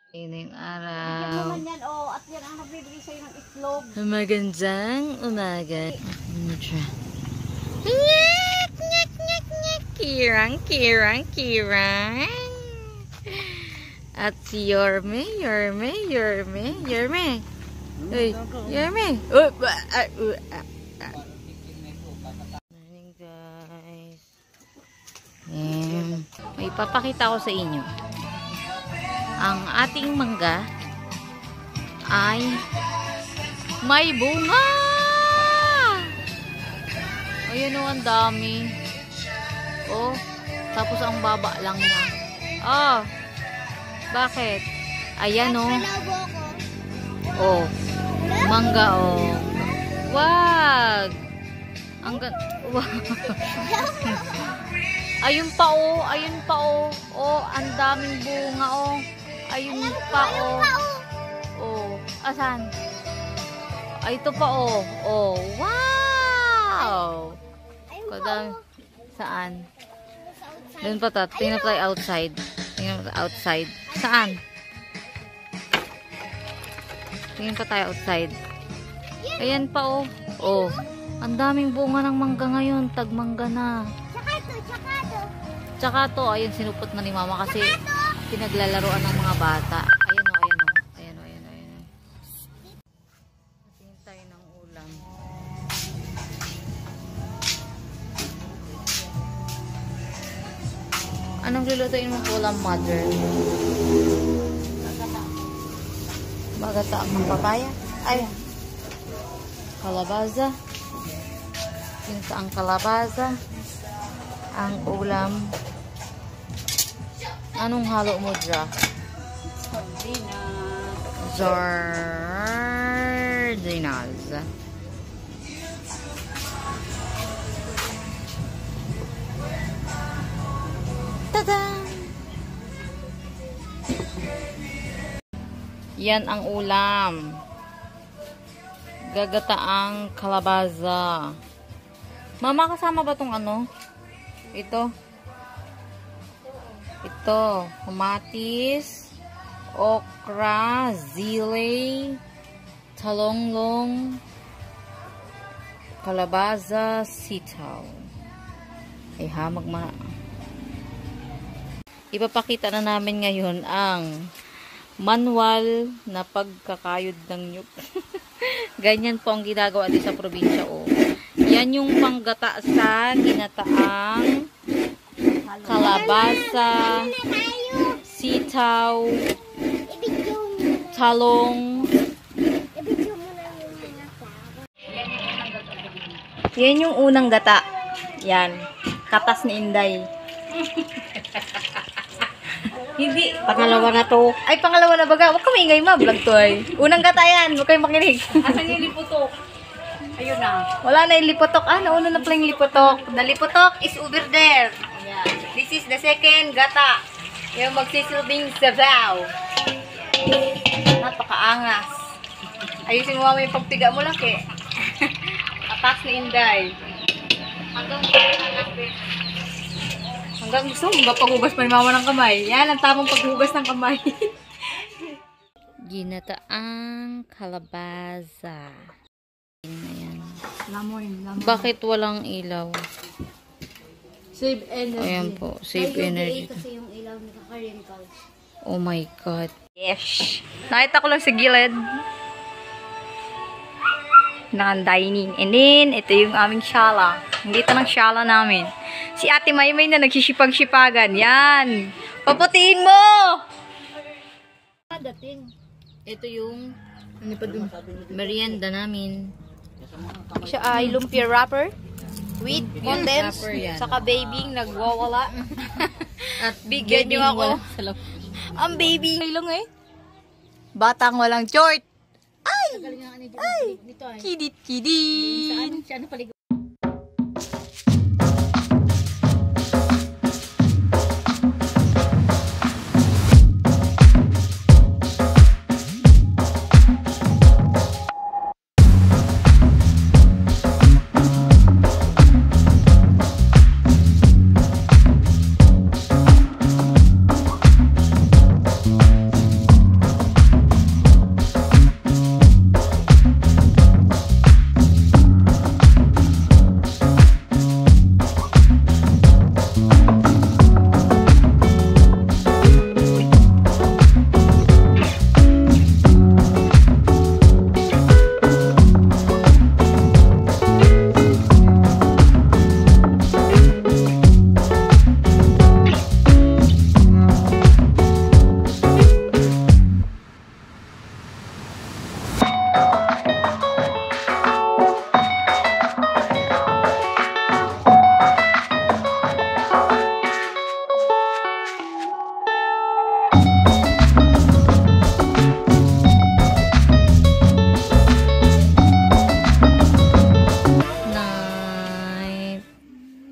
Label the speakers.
Speaker 1: Ining
Speaker 2: Bigyan
Speaker 1: araw.
Speaker 2: naman yan, oh. At yan ang nagbibigay sa'yo ng itlog.
Speaker 1: Magandang umaga. Nyek, nyek, nyek, nyek. Kirang, kirang, kirang. At si Yorme. Uy, Yorme. Morning, guys. May papakita ko sa inyo. Ang ating mangga ay may bunga. Ayun o, ang dami. Oh, tapos ang baba lang niya. Oh, bakit? Ayan o. Oh, mangga o. Wag. Ang ayun pa o, ayun pa o. Oh, ang daming bunga o. Ayun pa o. Oh, asan? Ay, ito pa o. Oh, wow. Kadang saan? Doon pa ta. Tingnan pa tayo outside. Tingnan pa tayo outside. Saan? Tingnan pa tayo outside. Ayan pa o. Oh, ang daming bunga ng mangga ngayon. Tagmangga na. Tsaka to, ayun, sinupot na ni mama kasi pinaglalaroan ng mga bata. Ayan o, ayan o. Ayan o, ayan o, ayan o. Natingin tayo ng ulam. Anong lulutuin mong ulam, mother? Bagata ang papaya. Ay, kalabaza. Pinta ang kalabaza. Ang ulam. Anong halo mo dra? Sardinas. Tada! Yan ang ulam. Gagataang kalabaza. Mama, kasama ba tong ano? Ito. Ito, kamatis, okra, zile, talonglong, kalabaza, sitaw. Ay ha, ipapakita na namin ngayon ang manual na pagkakayod ng nyug. Ganyan po ang ginagawa din sa probinsya. Oh. Yan yung panggata sa ginataang kalabasa, sitaw, talong.
Speaker 2: Yan yung unang gata. Yan. Katas ni Inday. Hindi. Pangalawa na to. Ay, pangalawa na baga. Huwag ka maingay, ma. Vlog to ay. Unang gata yan. Huwag kayong makinig. Asan yung liputok? Ayun na. Wala na yung liputok. Ah, nauna na pala yung liputok. The liputok is over there. Ayan. This is the second gata. Yung magsisilbing sabaw. Napakaangas. Ayusin mo yung pagpiga mo lang eh. Atas ni Inday. Hanggang gusto mo, paghugas pa ni mama ng kamay. Yan, ang tamang paghugas ng kamay.
Speaker 1: Ginataang kalabaza. Ayan.
Speaker 2: Lamoy.
Speaker 1: Bakit walang ilaw?
Speaker 2: Save energy.
Speaker 1: Ayan po, save energy.
Speaker 2: Kasi yung ilaw nakaka-wrinkles.
Speaker 1: Oh my God.
Speaker 2: Yes. Nakita ko lang sa gilid. Naka-dining. And then, ito yung aming shala. Dito ng shala namin. Si Ate Maymay na nagsisipag-sipagan. Yan. Paputiin mo!
Speaker 1: Ito yung merienda namin.
Speaker 2: Siya ay lumpia wrapper with condensed.
Speaker 1: Wrapper yan.
Speaker 2: Saka babying nagwawala.
Speaker 1: At
Speaker 2: Bigyan niyo ako. Ang baby. Ay lang eh. Batang walang short. Ay! Ay! Kidit-kidit.